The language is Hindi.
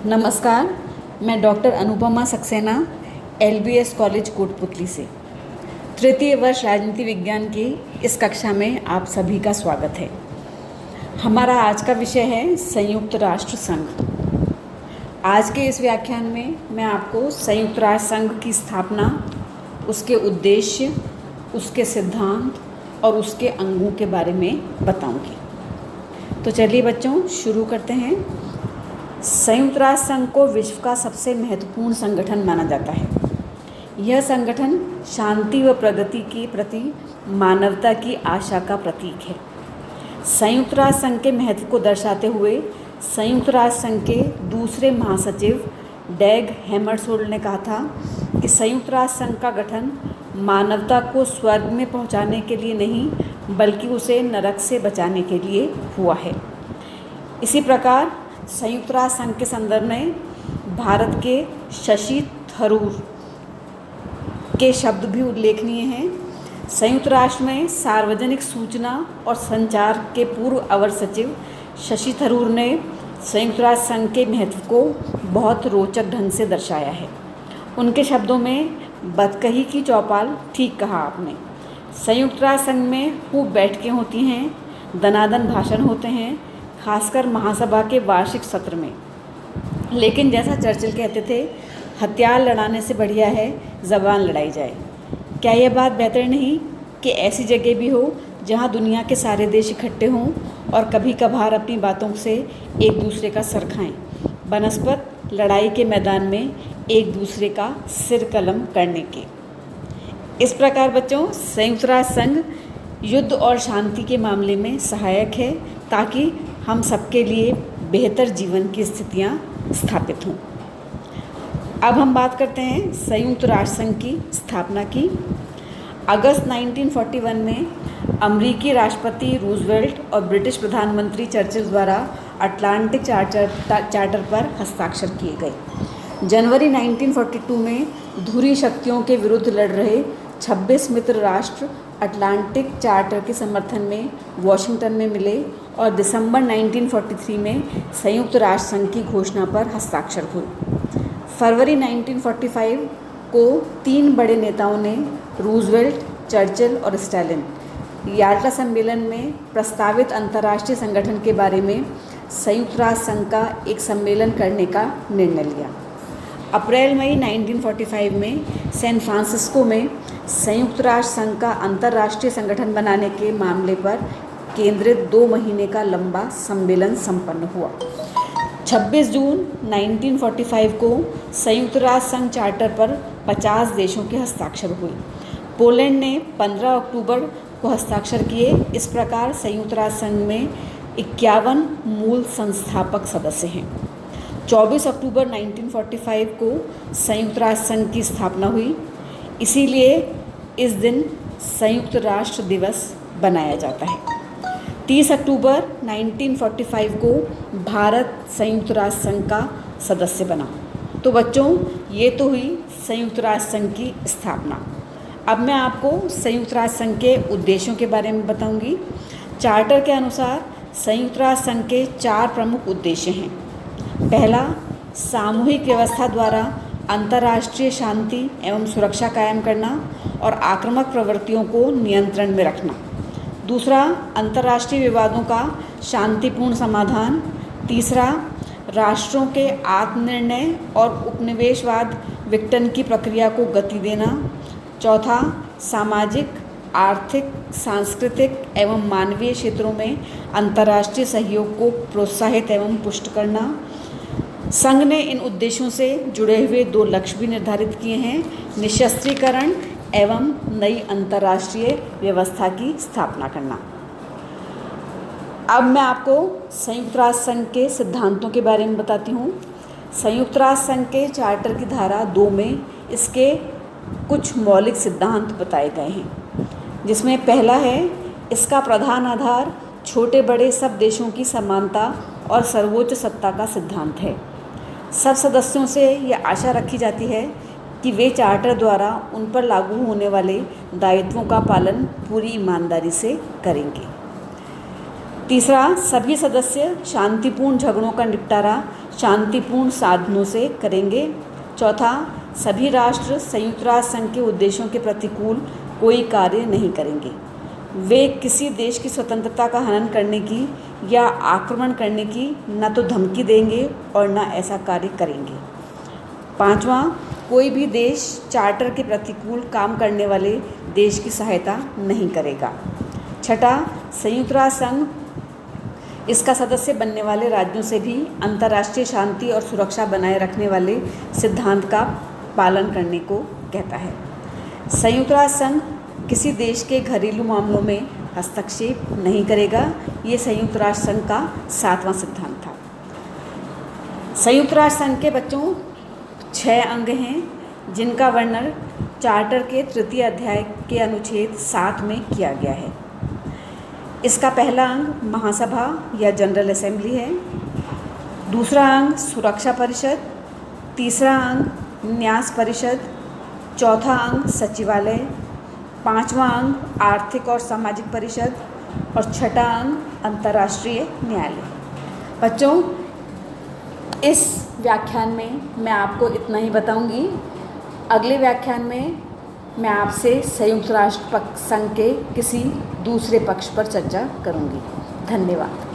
नमस्कार, मैं doctor Anupama Saxena LBS college Kotputli से तृतीय वर्ष राजनीति विज्ञान की इस कक्षा में आप सभी का स्वागत है। हमारा आज का विषय है संयुक्त राष्ट्र संघ। आज के इस व्याख्यान में मैं आपको संयुक्त राष्ट्र संघ की स्थापना, उसके उद्देश्य, उसके सिद्धांत और उसके अंगों के बारे में बताऊंगी। तो चलिए बच्चों, शुरू करते हैं। संयुक्त राष्ट्र संघ को विश्व का सबसे महत्वपूर्ण संगठन माना जाता है। यह संगठन शांति व प्रगति के प्रति मानवता की आशा का प्रतीक है। संयुक्त राष्ट्र संघ के महत्व को दर्शाते हुए संयुक्त राष्ट्र संघ के दूसरे महासचिव डैग हैमरशोल्ड ने कहा था कि संयुक्त राष्ट्र संघ का गठन मानवता को स्वर्ग में पहुंचाने के लिए नहीं, बल्कि उसे नरक से बचाने के लिए हुआ है। इसी प्रकार संयुक्त राष्ट्र संघ के संदर्भ में भारत के शशि थरूर के शब्द भी उल्लेखनीय हैं। संयुक्त राष्ट्र में सार्वजनिक सूचना और संचार के पूर्व अवर सचिव शशि थरूर ने संयुक्त राष्ट्र संघ के महत्व को बहुत रोचक ढंग से दर्शाया है। उनके शब्दों में, बदकही की चौपाल, ठीक कहा आपने। संयुक्त राष्ट्र संघ में खूब बैठकें होती हैं, दनादन भाषण होते हैं, खासकर महासभा के वार्षिक सत्र में। लेकिन जैसा चर्चिल कहते थे, हथियार लड़ाने से बढ़िया है ज़बान लड़ाई जाए। क्या यह बात बेहतर नहीं कि ऐसी जगह भी हो जहां दुनिया के सारे देश इकट्ठे हों और कभी कभार अपनी बातों से एक दूसरे का सर खाएं, बनस्पत लड़ाई के मैदान में एक दूसरे का सिर कलम करने के। इस प्रकार बच्चों, संयुक्त राष्ट्र संघ युद्ध और शांति के मामले में सहायक है, ताकि हम सबके लिए बेहतर जीवन की स्थितियां स्थापित हों। अब हम बात करते हैं संयुक्त राष्ट्र संघ की स्थापना की। अगस्त 1941 में अमेरिकी राष्ट्रपति रूजवेल्ट और ब्रिटिश प्रधानमंत्री चर्चिल द्वारा अटलांटिक चार्टर पर हस्ताक्षर किए गए। जनवरी 1942 में धुरी शक्तियों के विरुद्ध लड़ रहे 26 मित्र राष्ट्र अटलांटिक चार्टर के समर्थन में वॉशिंगटन में मिले और दिसंबर 1943 में संयुक्त राष्ट्र संघ की घोषणा पर हस्ताक्षर हुए। फरवरी 1945 को तीन बड़े नेताओं ने, रूजवेल्ट, चर्चिल और स्टालिन, याल्टा सम्मेलन में प्रस्तावित अंतर्राष्ट्रीय संगठन के बारे में संयुक्त राष्ट्र संघ का एक सम्मेलन करने का निर्णय लिया। अप्रैल-मई 1945 में सैन फ्रांसिस्को में संयुक्त राष्ट्र संघ का अंतर्राष्ट्रीय संगठन बनाने के मामले पर केंद्रित 2 महीने का लंबा सम्मेलन संपन्न हुआ। 26 जून 1945 को संयुक्त राष्ट्र संघ चार्टर पर 50 देशों के हस्ताक्षर हुए। पोलैंड ने 15 अक्टूबर को हस्ताक्षर किए। इस प्रकार संयुक्त राष्ट्र संघ में 51 मूल संस्थापक सदस्य हैं। 24 अक्टूबर 1945 को संयुक्त राष्ट्र संघ की स्थापना हुई, इसीलिए इस दिन संयुक्त राष्ट्र दिवस बनाया जाता है। 30 अक्टूबर 1945 को भारत संयुक्त राष्ट्र संघ का सदस्य बना। तो बच्चों, ये तो हुई संयुक्त राष्ट्र संघ की स्थापना। अब मैं आपको संयुक्त राष्ट्र संघ के उद्देश्यों के बारे में बताऊंगी। चार्टर के अनुसार संयुक्त राष्ट्र संघ के 4 प्रमुख उद्देश्य हैं। पहला, सामूहिक व्यवस्था द्वारा अंतर्राष्ट्रीय शांति एवं सुरक्षा कायम करना और आक्रामक प्रवृत्तियों को नियंत्रण में रखना। दूसरा, अंतर्राष्ट्रीय विवादों का शांतिपूर्ण समाधान। तीसरा, राष्ट्रों के आत्मनिर्णय और उपनिवेशवाद विघटन की प्रक्रिया को गति देना। चौथा, सामाजिक, आर्थिक, सांस्कृतिक एवं मानवीय क्षेत्रों में अंतर्राष्ट्रीय सहयोग को प्रोत्साहित एवं पुष्ट करना। संघ ने इन उद्देश्यों से जुड़े हुए 2 लक्ष्य भी निर्धारित किए हैं: निशस्त्रीकरण एवं नई अंतर्राष्ट्रीय व्यवस्था की स्थापना करना। अब मैं आपको संयुक्त राष्ट्र संघ के सिद्धांतों के बारे में बताती हूँ। संयुक्त राष्ट्र संघ के चार्टर की धारा 2 में इसके कुछ मौलिक सिद्धांत बताए गए हैं, जिसमें पहला है, इसका प्रधान आधार छोटे बड़े सब देशों की समानता और सर्वोच्च सत्ता का सिद्धांत है। सब सदस्यों से यह आशा रखी जाती है कि वे चार्टर द्वारा उन पर लागू होने वाले दायित्वों का पालन पूरी ईमानदारी से करेंगे। तीसरा, सभी सदस्य शांतिपूर्ण झगड़ों का निपटारा शांतिपूर्ण साधनों से करेंगे। चौथा, सभी राष्ट्र संयुक्त राष्ट्र संघ के उद्देश्यों के प्रतिकूल कोई कार्य नहीं करेंगे। वे किसी देश की स्वतंत्रता का हनन करने की या आक्रमण करने की न तो धमकी देंगे और न ऐसा कार्य करेंगे। पांचवा, कोई भी देश चार्टर के प्रतिकूल काम करने वाले देश की सहायता नहीं करेगा। छठा, संयुक्त राष्ट्र संघ इसका सदस्य बनने वाले राज्यों से भी अंतर्राष्ट्रीय शांति और सुरक्षा बनाए रखने वाले सिद्धांत का पालन करने को कहता है। संयुक्त राष्ट्र संघ किसी देश के घरेलू मामलों में हस्तक्षेप नहीं करेगा। ये संयुक्त राष्ट्र संघ का 7वां सिद्धांत था। संयुक्त राष्ट्र संघ के बच्चों 6 अंग हैं, जिनका वर्णन चार्टर के 3 अध्याय के अनुच्छेद 7 में किया गया है। इसका पहला अंग महासभा या जनरल असेंबली है। दूसरा अंग सुरक्षा परिषद, तीसरा अंग न्यास परिषद, चौथा अंग सचिवालय, पांचवा अंग आर्थिक और सामाजिक परिषद और छठा अंग अंतर्राष्ट्रीय न्यायालय। बच्चों, इस व्याख्यान में मैं आपको इतना ही बताऊंगी। अगले व्याख्यान में मैं आपसे संयुक्त राष्ट्र संघ के किसी दूसरे पक्ष पर चर्चा करूंगी। धन्यवाद।